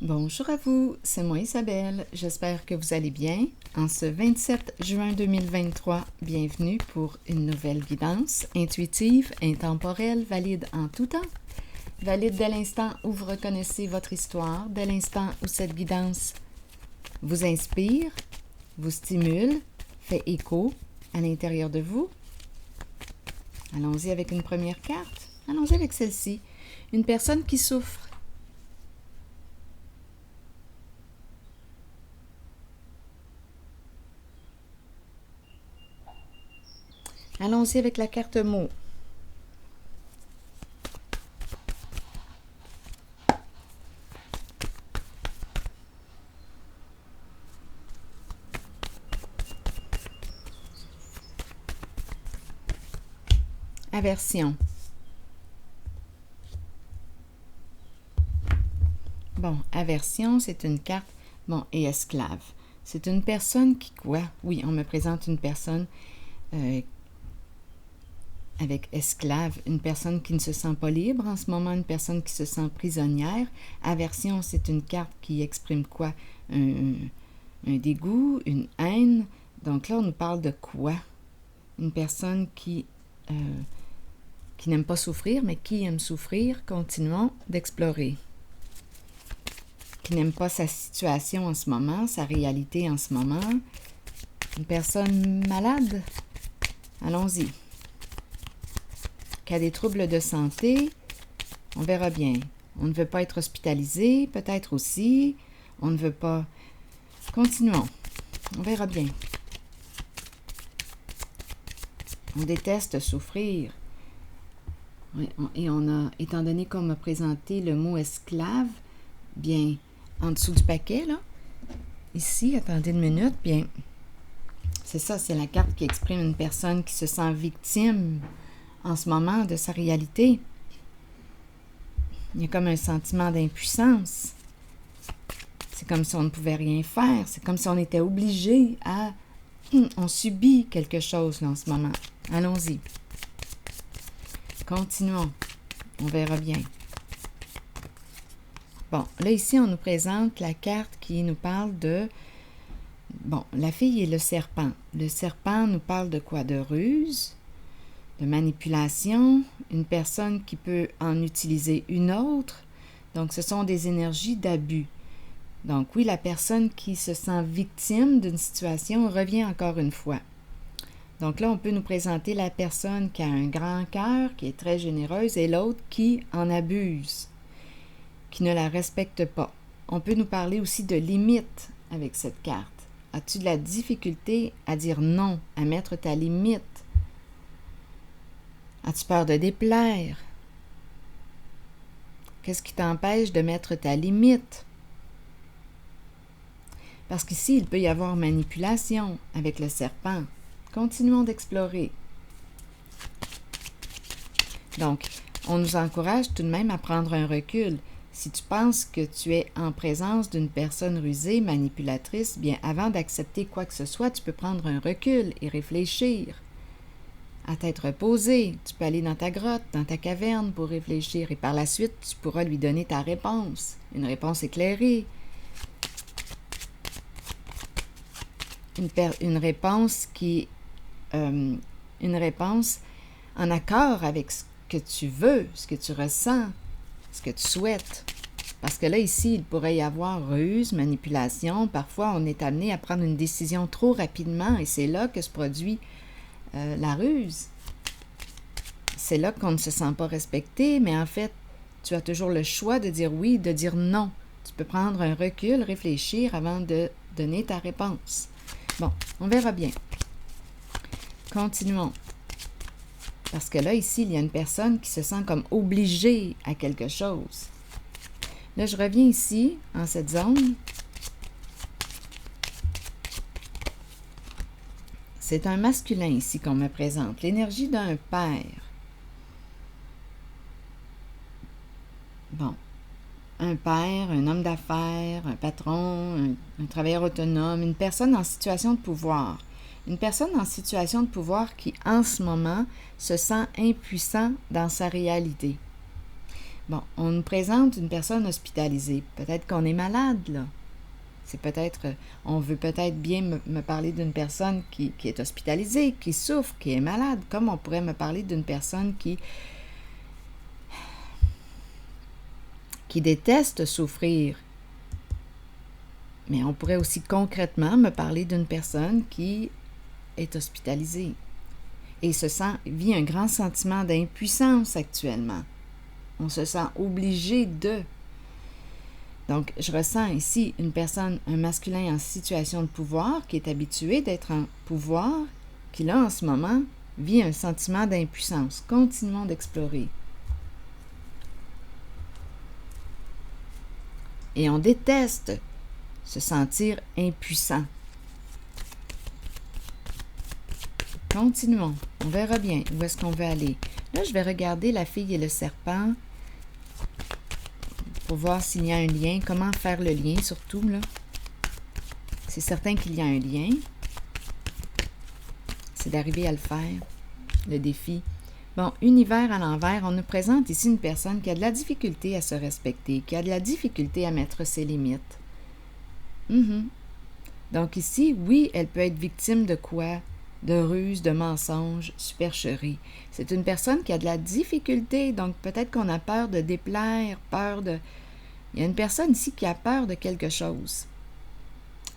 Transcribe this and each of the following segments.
Bonjour à vous, c'est moi Isabelle. J'espère que vous allez bien. En ce 27 juin 2023, bienvenue pour une nouvelle guidance intuitive, intemporelle, valide en tout temps. Valide dès l'instant où vous reconnaissez votre histoire, dès l'instant où cette guidance vous inspire, vous stimule, fait écho à l'intérieur de vous. Allons-y avec une première carte. Allons-y avec celle-ci. Une personne qui souffre. Allons-y avec la carte mot. Aversion. Bon, aversion, c'est une carte, et esclave. C'est une personne qui, quoi? Oui, on me présente une personne avec esclave, une personne qui ne se sent pas libre en ce moment, une personne qui se sent prisonnière. Aversion, c'est une carte qui exprime quoi? Un dégoût, une haine. Donc là, on nous parle de quoi? Une personne qui n'aime pas souffrir, mais qui aime souffrir. Continuons d'explorer. Qui n'aime pas sa situation en ce moment, sa réalité en ce moment. Une personne malade. Allons-y. Qui a des troubles de santé, on verra bien. On ne veut pas être hospitalisé, peut-être aussi. On ne veut pas... Continuons. On verra bien. On déteste souffrir. Et on a, étant donné qu'on m'a présenté le mot esclave, bien, en dessous du paquet, là, ici, attendez une minute, bien, c'est ça, c'est la carte qui exprime une personne qui se sent victime en ce moment de sa réalité. Il y a comme un sentiment d'impuissance. C'est comme si on ne pouvait rien faire. C'est comme si on était obligé à... On subit quelque chose là, en ce moment. Allons-y. Continuons. On verra bien. Bon, là ici, on nous présente la carte qui nous parle de... Bon, la fille et le serpent. Le serpent nous parle de quoi? De ruse, de manipulation, une personne qui peut en utiliser une autre. Donc, ce sont des énergies d'abus. Donc, oui, la personne qui se sent victime d'une situation revient encore une fois. Donc là, on peut nous présenter la personne qui a un grand cœur, qui est très généreuse, et l'autre qui en abuse, qui ne la respecte pas. On peut nous parler aussi de limites avec cette carte. As-tu de la difficulté à dire non, à mettre ta limite? As-tu peur de déplaire? Qu'est-ce qui t'empêche de mettre ta limite? Parce qu'ici, il peut y avoir manipulation avec le serpent. Continuons d'explorer. Donc, on nous encourage tout de même à prendre un recul. Si tu penses que tu es en présence d'une personne rusée, manipulatrice, bien avant d'accepter quoi que ce soit, tu peux prendre un recul et réfléchir. À tête reposée, tu peux aller dans ta grotte, dans ta caverne pour réfléchir et par la suite, tu pourras lui donner ta réponse, une réponse éclairée. Une réponse qui... une réponse en accord avec ce que tu veux, ce que tu ressens, ce que tu souhaites. Parce que là, ici, il pourrait y avoir ruse, manipulation. Parfois, on est amené à prendre une décision trop rapidement et c'est là que se produit la ruse. C'est là qu'on ne se sent pas respecté, mais en fait, tu as toujours le choix de dire oui, de dire non. Tu peux prendre un recul, réfléchir avant de donner ta réponse. Bon, on verra bien. Continuons. Parce que là, ici, il y a une personne qui se sent comme obligée à quelque chose. Là, je reviens ici, en cette zone. C'est un masculin ici qu'on me présente. L'énergie d'un père. Bon. Un père, un homme d'affaires, un patron, un travailleur autonome, une personne en situation de pouvoir. Une personne en situation de pouvoir qui, en ce moment, se sent impuissant dans sa réalité. Bon, on nous présente une personne hospitalisée. Peut-être qu'on est malade, là. C'est peut-être, on veut peut-être bien me parler d'une personne qui est hospitalisée, qui souffre, qui est malade, comme on pourrait me parler d'une personne qui déteste souffrir. Mais on pourrait aussi concrètement me parler d'une personne qui est hospitalisée et vit un grand sentiment d'impuissance actuellement. On se sent obligé de. Donc, je ressens ici une personne, un masculin en situation de pouvoir, qui est habitué d'être en pouvoir, qui là, en ce moment, vit un sentiment d'impuissance. Continuons d'explorer. Et on déteste se sentir impuissant. Continuons. On verra bien où est-ce qu'on veut aller. Là, je vais regarder la fille et le serpent pour voir s'il y a un lien, comment faire le lien surtout, là. C'est certain qu'il y a un lien. C'est d'arriver à le faire, le défi. Bon, univers à l'envers, on nous présente ici une personne qui a de la difficulté à se respecter, qui a de la difficulté à mettre ses limites. Donc ici, oui, elle peut être victime de quoi? De ruses, de mensonges, supercheries. C'est une personne qui a de la difficulté, donc peut-être qu'on a peur de déplaire, Il y a une personne ici qui a peur de quelque chose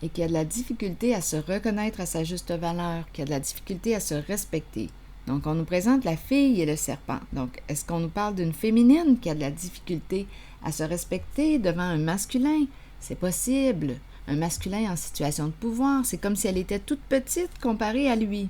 et qui a de la difficulté à se reconnaître à sa juste valeur, qui a de la difficulté à se respecter. Donc, on nous présente la fille et le serpent. Donc, est-ce qu'on nous parle d'une féminine qui a de la difficulté à se respecter devant un masculin? C'est possible. Un masculin en situation de pouvoir, c'est comme si elle était toute petite comparée à lui.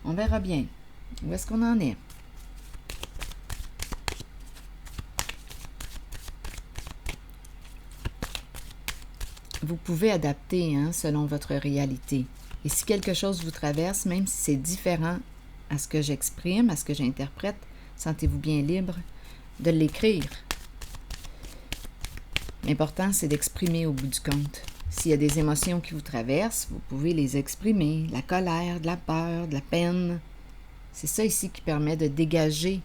On verra bien. Où est-ce qu'on en est? Vous pouvez adapter selon votre réalité. Et si quelque chose vous traverse, même si c'est différent à ce que j'exprime, à ce que j'interprète, sentez-vous bien libre de l'écrire. L'important, c'est d'exprimer au bout du compte. S'il y a des émotions qui vous traversent, vous pouvez les exprimer. La colère, de la peur, de la peine. C'est ça ici qui permet de dégager,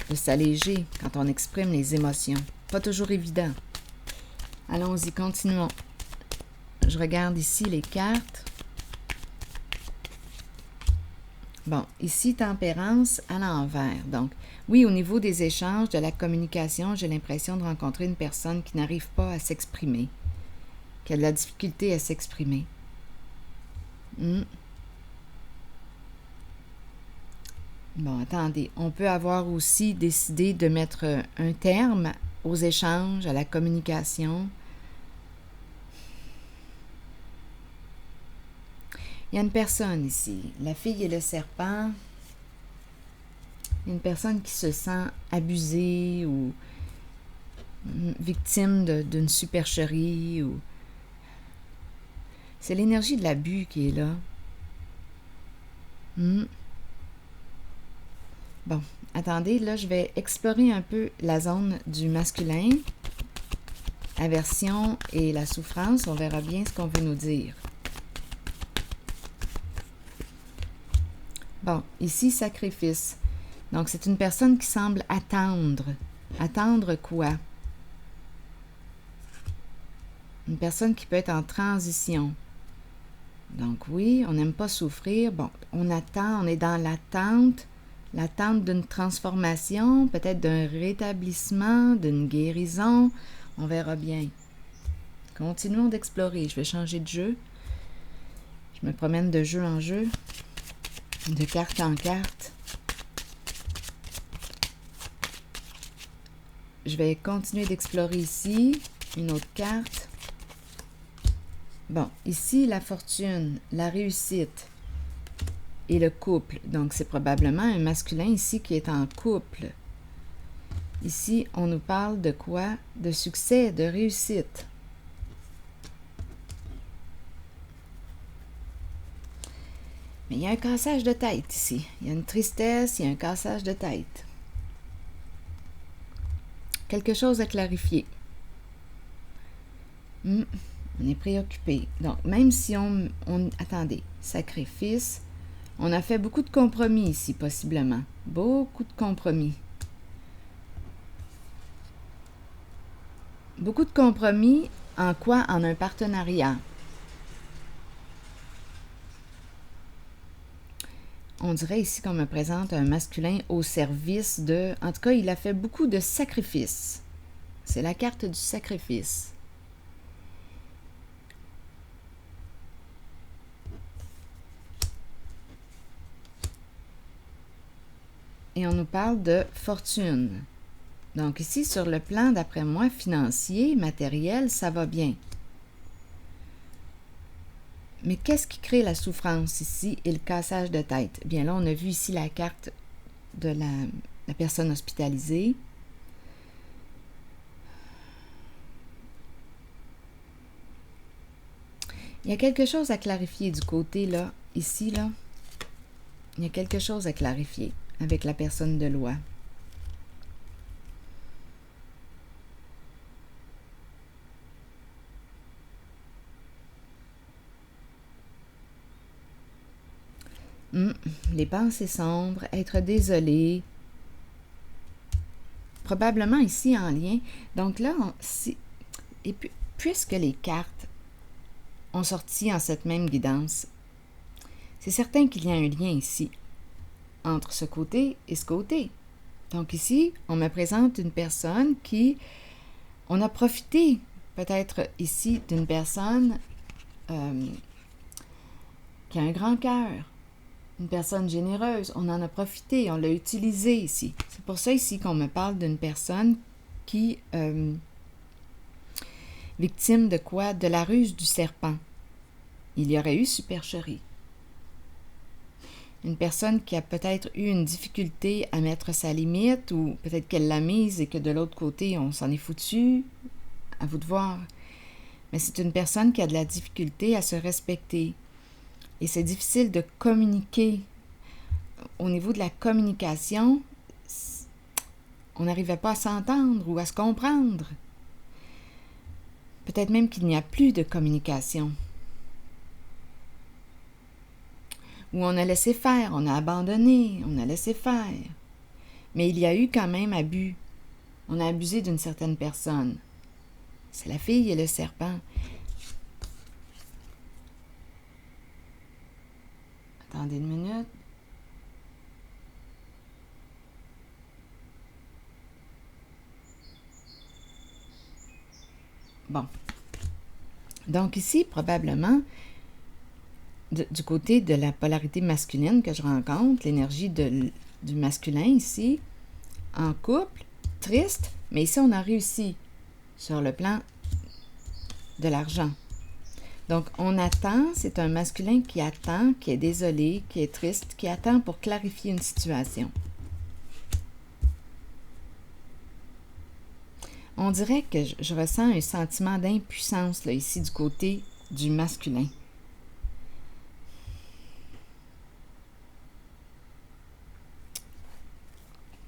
de s'alléger quand on exprime les émotions. Pas toujours évident. Allons-y, continuons. Je regarde ici les cartes. Bon, ici, tempérance à l'envers. Donc, oui, au niveau des échanges, de la communication, j'ai l'impression de rencontrer une personne qui n'arrive pas à s'exprimer, qui a de la difficulté à s'exprimer. Bon, attendez, on peut avoir aussi décidé de mettre un terme aux échanges, à la communication. Il y a une personne ici, la fille et le serpent. Une personne qui se sent abusée ou victime d'une supercherie. C'est l'énergie de l'abus qui est là. Bon, attendez, là, je vais explorer un peu la zone du masculin. Aversion et la souffrance, on verra bien ce qu'on veut nous dire. Bon, ici, sacrifice. Donc, c'est une personne qui semble attendre. Attendre quoi? Une personne qui peut être en transition. Donc, oui, on n'aime pas souffrir. Bon, on attend, on est dans l'attente d'une transformation, peut-être d'un rétablissement, d'une guérison. On verra bien. Continuons d'explorer. Je vais changer de jeu. Je me promène de jeu en jeu, de carte en carte. Je vais continuer d'explorer ici. Une autre carte. Bon, ici, la fortune, la réussite et le couple. Donc, c'est probablement un masculin ici qui est en couple. Ici, on nous parle de quoi? De succès, de réussite. Mais il y a un cassage de tête ici. Il y a une tristesse, il y a un cassage de tête. Quelque chose à clarifier. On est préoccupé. Donc, même si on attendez, sacrifice, On a fait beaucoup de compromis ici, possiblement. Beaucoup de compromis. Beaucoup de compromis en quoi? En un partenariat. On dirait ici qu'on me présente un masculin au service de... En tout cas, il a fait beaucoup de sacrifices. C'est la carte du sacrifice. Et on nous parle de fortune. Donc ici, sur le plan, d'après moi, financier, matériel, ça va bien. Mais qu'est-ce qui crée la souffrance ici et le cassage de tête? Bien là, on a vu ici la carte de la personne hospitalisée. Il y a quelque chose à clarifier du côté, là, ici, là. Il y a quelque chose à clarifier avec la personne de loi. Les pensées sombres, être désolé. Probablement ici en lien. Donc là, et puis, puisque les cartes ont sorti en cette même guidance, c'est certain qu'il y a un lien ici entre ce côté et ce côté. Donc ici, on me présente une personne qui... On a profité peut-être ici d'une personne qui a un grand cœur, une personne généreuse. On en a profité, on l'a utilisé ici. C'est pour ça ici qu'on me parle d'une personne qui... victime de quoi? De la ruse du serpent. Il y aurait eu supercherie. Une personne qui a peut-être eu une difficulté à mettre sa limite, ou peut-être qu'elle l'a mise et que de l'autre côté, on s'en est foutu. À vous de voir. Mais c'est une personne qui a de la difficulté à se respecter. Et c'est difficile de communiquer. Au niveau de la communication, on n'arrivait pas à s'entendre ou à se comprendre. Peut-être même qu'il n'y a plus de communication. Où on a laissé faire, on a abandonné, on a laissé faire. Mais il y a eu quand même abus. On a abusé d'une certaine personne. C'est la fille et le serpent. Attendez une minute. Bon. Donc ici, probablement, du côté de la polarité masculine que je rencontre, l'énergie du masculin ici, en couple, triste, mais ici on a réussi sur le plan de l'argent. Donc on attend, c'est un masculin qui attend, qui est désolé, qui est triste, qui attend pour clarifier une situation. On dirait que je ressens un sentiment d'impuissance là, ici du côté du masculin.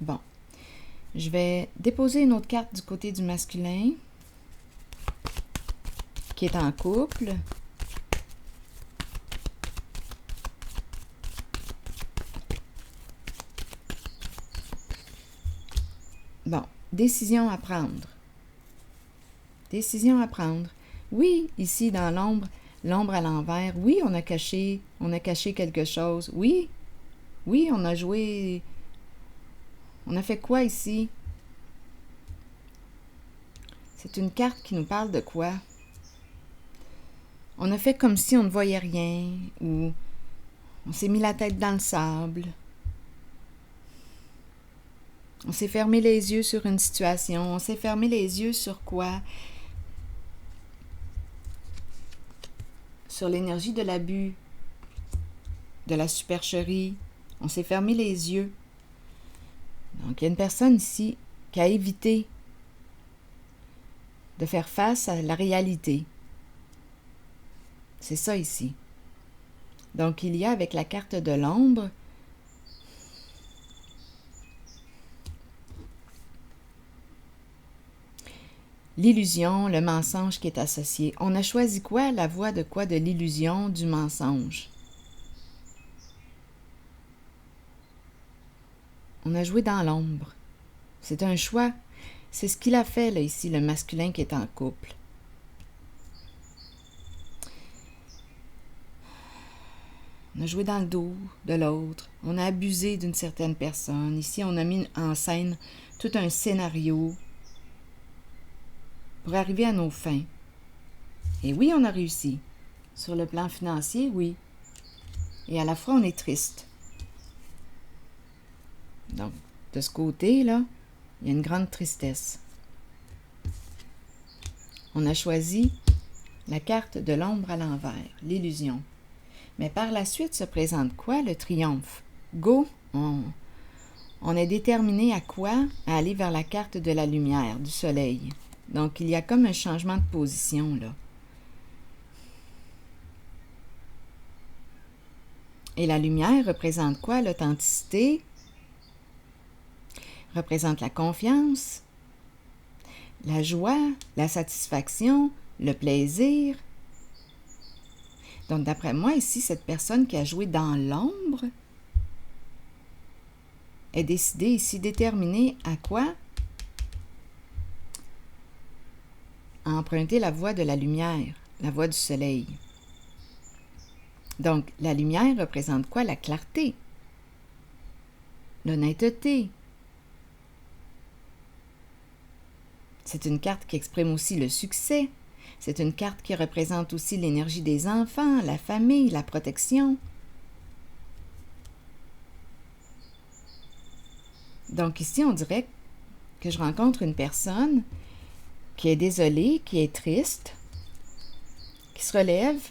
Bon, je vais déposer une autre carte du côté du masculin qui est en couple. Bon, décision à prendre. Décision à prendre. Oui, ici dans l'ombre, l'ombre à l'envers, oui, on a caché quelque chose. Oui, oui, on a joué... On a fait quoi ici? C'est une carte qui nous parle de quoi? On a fait comme si on ne voyait rien, ou on s'est mis la tête dans le sable. On s'est fermé les yeux sur une situation. On s'est fermé les yeux sur quoi? Sur l'énergie de l'abus, de la supercherie. On s'est fermé les yeux. Donc, il y a une personne ici qui a évité de faire face à la réalité. C'est ça ici. Donc, il y a avec la carte de l'ombre l'illusion, le mensonge qui est associé. On a choisi quoi? La voie de quoi? De l'illusion, du mensonge. On a joué dans l'ombre. C'est un choix. C'est ce qu'il a fait, là, ici, le masculin qui est en couple. On a joué dans le dos de l'autre. On a abusé d'une certaine personne. Ici, on a mis en scène tout un scénario pour arriver à nos fins. Et oui, on a réussi. Sur le plan financier, oui. Et à la fois, on est triste. Donc, de ce côté-là, il y a une grande tristesse. On a choisi la carte de l'ombre à l'envers, l'illusion. Mais par la suite se présente quoi? Le triomphe. Go! On est déterminé à quoi? À aller vers la carte de la lumière, du soleil. Donc, il y a comme un changement de position, là. Et la lumière représente quoi? L'authenticité, représente la confiance, la joie, la satisfaction, le plaisir. Donc, d'après moi, ici, cette personne qui a joué dans l'ombre est décidée ici, déterminée à quoi? À emprunter la voie de la lumière, la voie du soleil. Donc, la lumière représente quoi? La clarté, l'honnêteté. C'est une carte qui exprime aussi le succès. C'est une carte qui représente aussi l'énergie des enfants, la famille, la protection. Donc ici, on dirait que je rencontre une personne qui est désolée, qui est triste, qui se relève,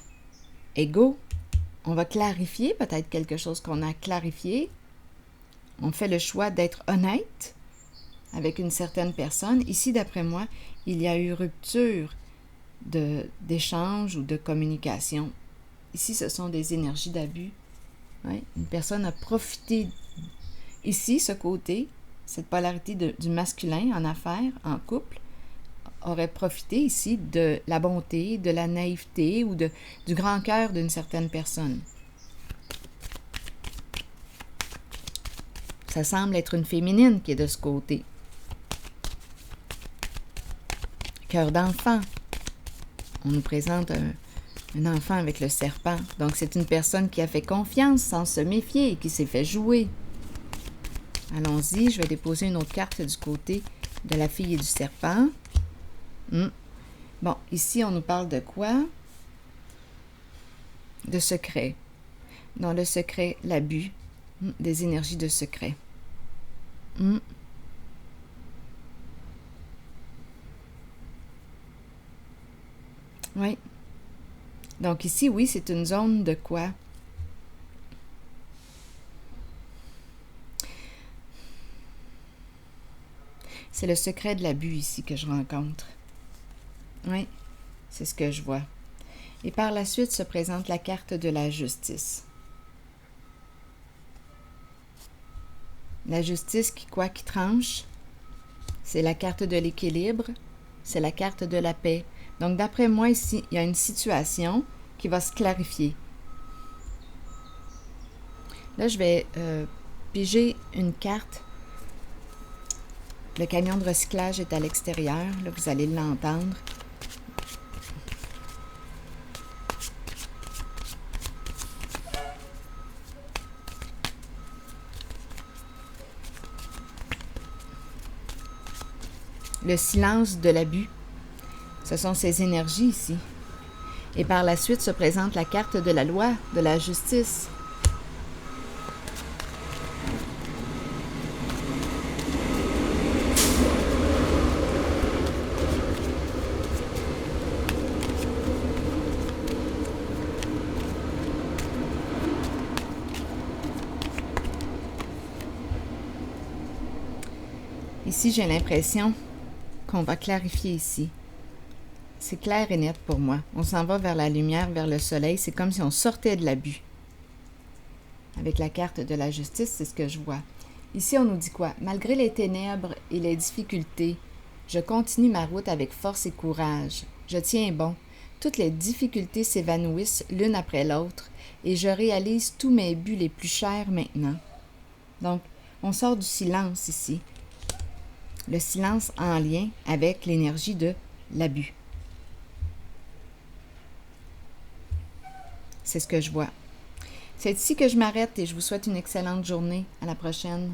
et go! On va clarifier peut-être quelque chose qu'on a clarifié. On fait le choix d'être honnête avec une certaine personne. Ici, d'après moi, il y a eu rupture d'échange ou de communication. Ici, ce sont des énergies d'abus. Ouais, une personne a profité. Ici, ce côté, cette polarité du masculin en affaires, en couple, aurait profité ici de la bonté, de la naïveté ou du grand cœur d'une certaine personne. Ça semble être une féminine qui est de ce côté. Cœur d'enfant. On nous présente un enfant avec le serpent. Donc, c'est une personne qui a fait confiance sans se méfier et qui s'est fait jouer. Allons-y, je vais déposer une autre carte du côté de la fille et du serpent. Bon, ici, on nous parle de quoi? De secret. Dans le secret, l'abus, des énergies de secret. Oui. Donc ici, oui, c'est une zone de quoi? C'est le secret de l'abus ici que je rencontre. Oui, c'est ce que je vois. Et par la suite se présente la carte de la justice. La justice qui tranche, c'est la carte de l'équilibre, c'est la carte de la paix. Donc, d'après moi, ici, il y a une situation qui va se clarifier. Là, je vais piger une carte. Le camion de recyclage est à l'extérieur. Là, vous allez l'entendre. Le silence de l'abus. Ce sont ces énergies ici. Et par la suite se présente la carte de la loi, de la justice. Ici, j'ai l'impression qu'on va clarifier ici. C'est clair et net pour moi. On s'en va vers la lumière, vers le soleil. C'est comme si on sortait de l'abus. Avec la carte de la justice, c'est ce que je vois. Ici, on nous dit quoi? Malgré les ténèbres et les difficultés, je continue ma route avec force et courage. Je tiens bon. Toutes les difficultés s'évanouissent l'une après l'autre et je réalise tous mes buts les plus chers maintenant. Donc, On sort du silence ici. Le silence en lien avec l'énergie de l'abus. C'est ce que je vois. C'est ici que je m'arrête et je vous souhaite une excellente journée. À la prochaine.